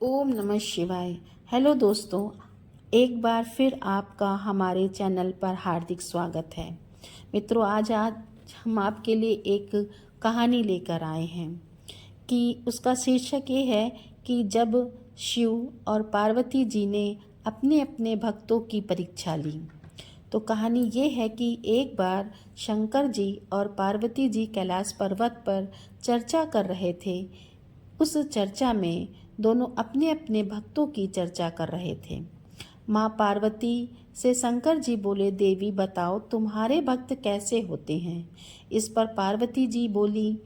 ओम नमः शिवाय। हेलो दोस्तों, एक बार फिर आपका हमारे चैनल पर हार्दिक स्वागत है। मित्रों, आज हम आपके लिए एक कहानी लेकर आए हैं कि उसका शीर्षक ये है कि जब शिव और पार्वती जी ने अपने अपने भक्तों की परीक्षा ली। तो कहानी ये है कि एक बार शंकर जी और पार्वती जी कैलाश पर्वत पर चर्चा कर रहे थे। उस चर्चा में दोनों अपने अपने भक्तों की चर्चा कर रहे थे। माँ पार्वती से शंकर जी बोले, देवी बताओ तुम्हारे भक्त कैसे होते हैं। इस पर पार्वती जी बोली,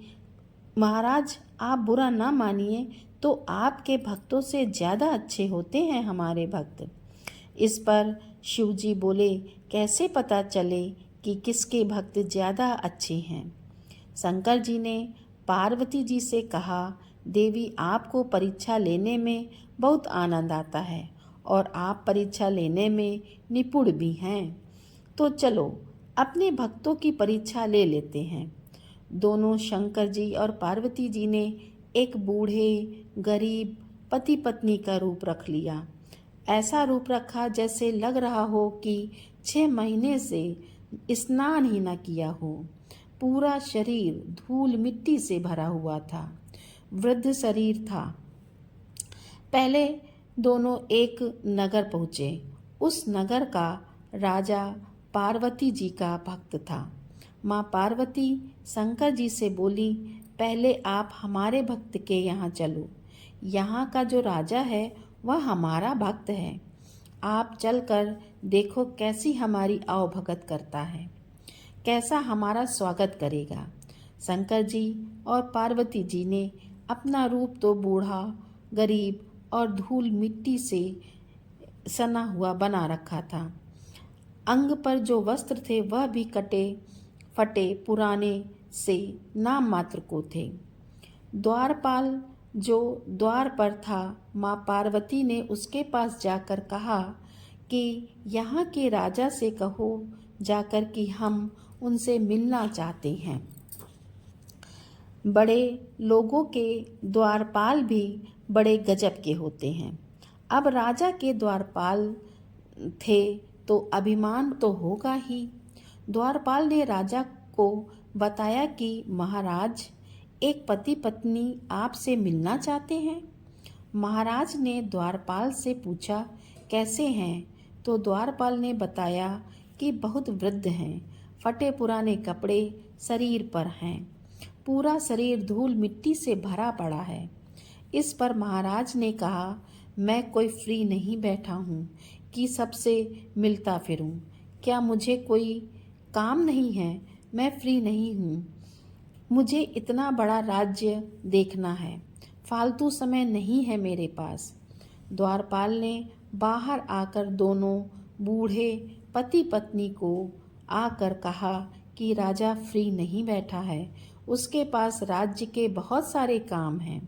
महाराज आप बुरा ना मानिए, तो आपके भक्तों से ज़्यादा अच्छे होते हैं हमारे भक्त। इस पर शिव जी बोले, कैसे पता चले कि किसके भक्त ज़्यादा अच्छे हैं। शंकर जी ने पार्वती जी से कहा, देवी आपको परीक्षा लेने में बहुत आनंद आता है और आप परीक्षा लेने में निपुण भी हैं। तो चलो अपने भक्तों की परीक्षा ले लेते हैं। दोनों शंकर जी और पार्वती जी ने एक बूढ़े गरीब पति पत्नी का रूप रख लिया। ऐसा रूप रखा जैसे लग रहा हो कि 6 महीने से स्नान ही न किया हो। पूरा शरीर धूल मिट्टी से भरा हुआ था। वृद्ध शरीर था। पहले दोनों एक नगर पहुँचे। उस नगर का राजा पार्वती जी का भक्त था। माँ पार्वती शंकर जी से बोली, पहले आप हमारे भक्त के यहाँ चलो। यहाँ का जो राजा है वह हमारा भक्त है। आप चलकर देखो कैसी हमारी आवभगत करता है, कैसा हमारा स्वागत करेगा। शंकर जी और पार्वती जी ने अपना रूप तो बूढ़ा गरीब और धूल मिट्टी से सना हुआ बना रखा था। अंग पर जो वस्त्र थे वह भी कटे फटे पुराने से नाम मात्र को थे। द्वारपाल जो द्वार पर था, माँ पार्वती ने उसके पास जाकर कहा कि यहाँ के राजा से कहो जाकर कि हम उनसे मिलना चाहते हैं। बड़े लोगों के द्वारपाल भी बड़े गजब के होते हैं। अब राजा के द्वारपाल थे तो अभिमान तो होगा ही। द्वारपाल ने राजा को बताया कि महाराज, एक पति पत्नी आपसे मिलना चाहते हैं। महाराज ने द्वारपाल से पूछा, कैसे हैं? तो द्वारपाल ने बताया कि बहुत वृद्ध हैं, फटे पुराने कपड़े शरीर पर हैं, पूरा शरीर धूल मिट्टी से भरा पड़ा है। इस पर महाराज ने कहा, मैं कोई फ्री नहीं बैठा हूँ कि सबसे मिलता फिरूं। क्या मुझे कोई काम नहीं है? मैं फ्री नहीं हूँ। मुझे इतना बड़ा राज्य देखना है, फालतू समय नहीं है मेरे पास। द्वारपाल ने बाहर आकर दोनों बूढ़े पति पत्नी को आकर कहा कि राजा फ्री नहीं बैठा है, उसके पास राज्य के बहुत सारे काम हैं।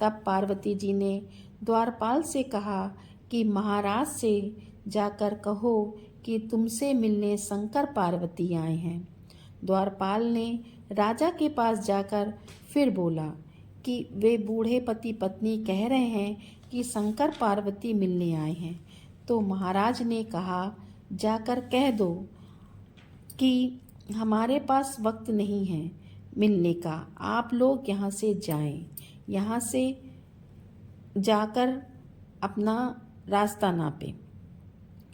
तब पार्वती जी ने द्वारपाल से कहा कि महाराज से जाकर कहो कि तुमसे मिलने शंकर पार्वती आए हैं। द्वारपाल ने राजा के पास जाकर फिर बोला कि वे बूढ़े पति पत्नी कह रहे हैं कि शंकर पार्वती मिलने आए हैं। तो महाराज ने कहा, जाकर कह दो कि हमारे पास वक्त नहीं है मिलने का, आप लोग यहाँ से जाएं, यहाँ से जाकर अपना रास्ता नापें।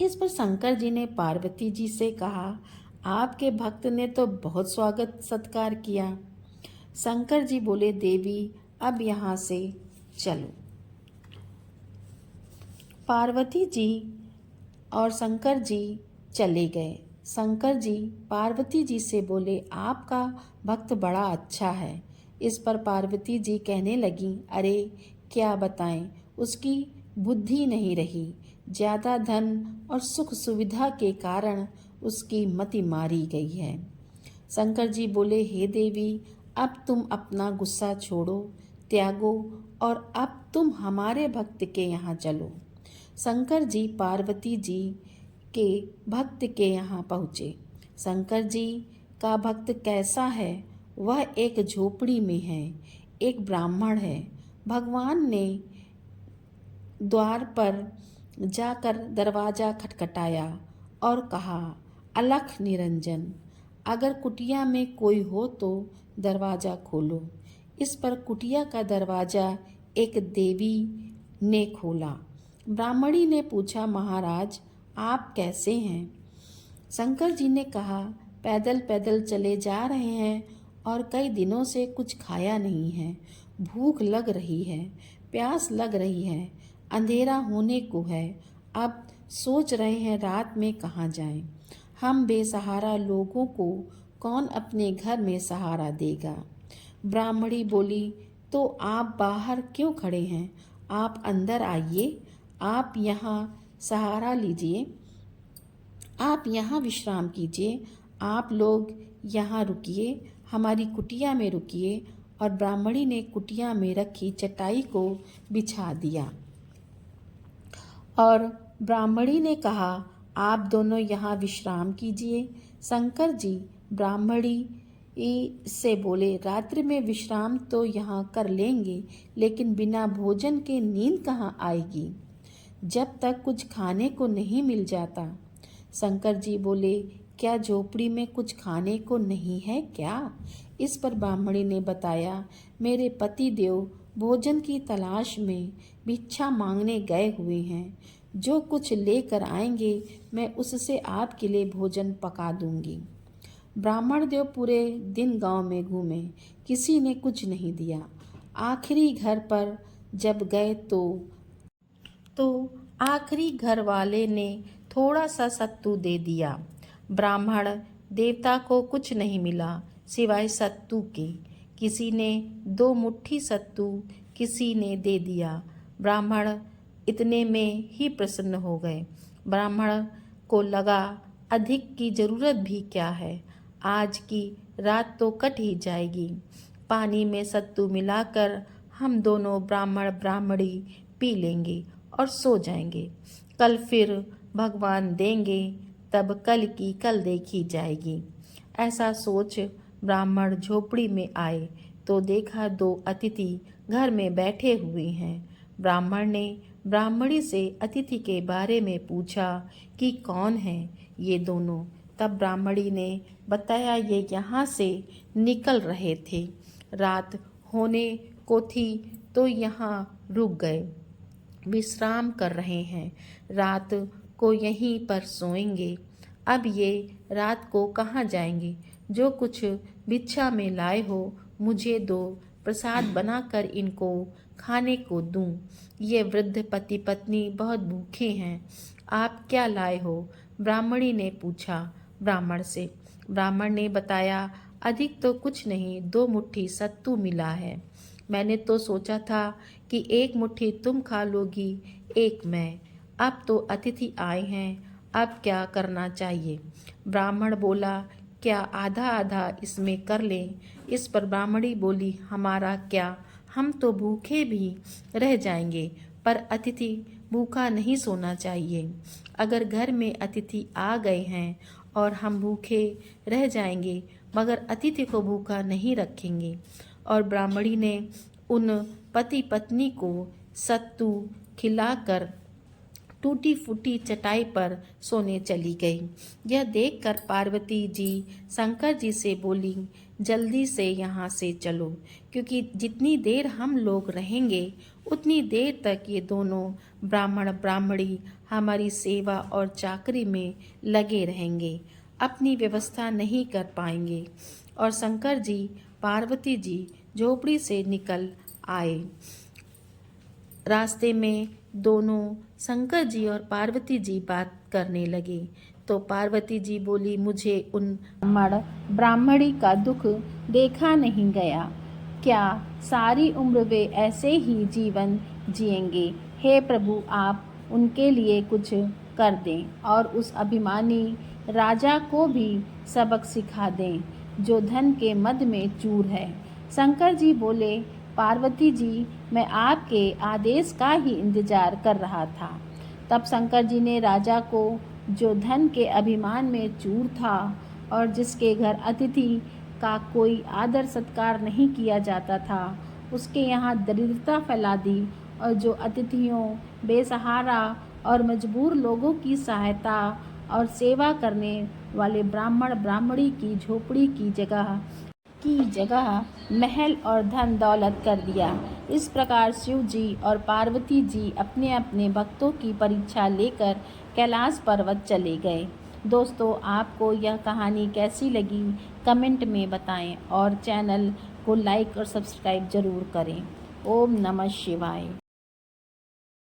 इस पर शंकर जी ने पार्वती जी से कहा, आपके भक्त ने तो बहुत स्वागत सत्कार किया। शंकर जी बोले, देवी अब यहाँ से चलो। पार्वती जी और शंकर जी चले गए। शंकर जी पार्वती जी से बोले, आपका भक्त बड़ा अच्छा है। इस पर पार्वती जी कहने लगी, अरे क्या बताएं, उसकी बुद्धि नहीं रही। ज़्यादा धन और सुख सुविधा के कारण उसकी मति मारी गई है। शंकर जी बोले, हे देवी, अब तुम अपना गुस्सा छोड़ो, त्यागो और अब तुम हमारे भक्त के यहाँ चलो। शंकर जी पार्वती जी के भक्त के यहाँ पहुँचे। शंकर जी का भक्त कैसा है? वह एक झोपड़ी में है, एक ब्राह्मण है। भगवान ने द्वार पर जाकर दरवाज़ा खटखटाया और कहा, अलख निरंजन, अगर कुटिया में कोई हो तो दरवाज़ा खोलो। इस पर कुटिया का दरवाज़ा एक देवी ने खोला। ब्राह्मणी ने पूछा, महाराज आप कैसे हैं? शंकर जी ने कहा, पैदल पैदल चले जा रहे हैं और कई दिनों से कुछ खाया नहीं है। भूख लग रही है, प्यास लग रही है, अंधेरा होने को है। अब सोच रहे हैं रात में कहाँ जाएं। हम बेसहारा लोगों को कौन अपने घर में सहारा देगा? ब्राह्मणी बोली, तो आप बाहर क्यों खड़े हैं? आप अंदर आइए, आप यहाँ सहारा लीजिए, आप यहाँ विश्राम कीजिए, आप लोग यहाँ रुकिए, हमारी कुटिया में रुकिए। और ब्राह्मणी ने कुटिया में रखी चटाई को बिछा दिया और ब्राह्मणी ने कहा, आप दोनों यहाँ विश्राम कीजिए। शंकर जी ब्राह्मणी से बोले, रात्रि में विश्राम तो यहाँ कर लेंगे, लेकिन बिना भोजन के नींद कहाँ आएगी जब तक कुछ खाने को नहीं मिल जाता। शंकर जी बोले, क्या झोपड़ी में कुछ खाने को नहीं है क्या? इस पर ब्राह्मणी ने बताया, मेरे पति देव भोजन की तलाश में भिक्षा मांगने गए हुए हैं। जो कुछ लेकर आएंगे मैं उससे आपके लिए भोजन पका दूंगी। ब्राह्मण देव पूरे दिन गांव में घूमे, किसी ने कुछ नहीं दिया। आखिरी घर पर जब गए तो आखिरी घर वाले ने थोड़ा सा सत्तू दे दिया। ब्राह्मण देवता को कुछ नहीं मिला सिवाय सत्तू के। किसी ने 2 मुट्ठी सत्तू किसी ने दे दिया। ब्राह्मण इतने में ही प्रसन्न हो गए। ब्राह्मण को लगा, अधिक की जरूरत भी क्या है, आज की रात तो कट ही जाएगी। पानी में सत्तू मिलाकर हम दोनों ब्राह्मण ब्राह्मणी पी लेंगे और सो जाएंगे। कल फिर भगवान देंगे, तब कल की कल देखी जाएगी। ऐसा सोच ब्राह्मण झोपड़ी में आए तो देखा 2 अतिथि घर में बैठे हुए हैं। ब्राह्मण ने ब्राह्मणी से अतिथि के बारे में पूछा कि कौन है ये दोनों। तब ब्राह्मणी ने बताया, ये यहाँ से निकल रहे थे, रात होने को थी तो यहाँ रुक गए, विश्राम कर रहे हैं, रात को यहीं पर सोएंगे। अब ये रात को कहाँ जाएंगे? जो कुछ भिक्षा में लाए हो मुझे दो, प्रसाद बनाकर इनको खाने को दूं। ये वृद्ध पति पत्नी बहुत भूखे हैं। आप क्या लाए हो? ब्राह्मणी ने पूछा ब्राह्मण से। ब्राह्मण ने बताया, अधिक तो कुछ नहीं, 2 मुट्ठी सत्तू मिला है। मैंने तो सोचा था कि 1 मुट्ठी तुम खा लोगी, 1 मैं। अब तो अतिथि आए हैं, अब क्या करना चाहिए? ब्राह्मण बोला, क्या आधा आधा इसमें कर लें? इस पर ब्राह्मणी बोली, हमारा क्या, हम तो भूखे भी रह जाएंगे, पर अतिथि भूखा नहीं सोना चाहिए। अगर घर में अतिथि आ गए हैं और हम भूखे रह जाएंगे मगर अतिथि को भूखा नहीं रखेंगे। और ब्राह्मणी ने उन पति पत्नी को सत्तू खिलाकर टूटी फूटी चटाई पर सोने चली गई। यह देखकर पार्वती जी शंकर जी से बोली, जल्दी से यहाँ से चलो, क्योंकि जितनी देर हम लोग रहेंगे उतनी देर तक ये दोनों ब्राह्मण ब्राह्मणी हमारी सेवा और चाकरी में लगे रहेंगे, अपनी व्यवस्था नहीं कर पाएंगे। और शंकर जी पार्वती जी झोपड़ी से निकल आए। रास्ते में दोनों शंकर जी और पार्वती जी बात करने लगे तो पार्वती जी बोली, मुझे उन ब्राह्मणी का दुख देखा नहीं गया। क्या सारी उम्र वे ऐसे ही जीवन जिएंगे? हे प्रभु, आप उनके लिए कुछ कर दें और उस अभिमानी राजा को भी सबक सिखा दें जो धन के मद में चूर है। शंकर जी बोले, पार्वती जी, मैं आपके आदेश का ही इंतजार कर रहा था। तब शंकर जी ने राजा को, जो धन के अभिमान में चूर था और जिसके घर अतिथि का कोई आदर सत्कार नहीं किया जाता था, उसके यहाँ दरिद्रता फैला दी और जो अतिथियों, बेसहारा और मजबूर लोगों की सहायता और सेवा करने वाले ब्राह्मण ब्राह्मणी की झोपड़ी की जगह महल और धन दौलत कर दिया। इस प्रकार शिव जी और पार्वती जी अपने अपने भक्तों की परीक्षा लेकर कैलाश पर्वत चले गए। दोस्तों, आपको यह कहानी कैसी लगी कमेंट में बताएं और चैनल को लाइक और सब्सक्राइब जरूर करें। ओम नमः शिवाय।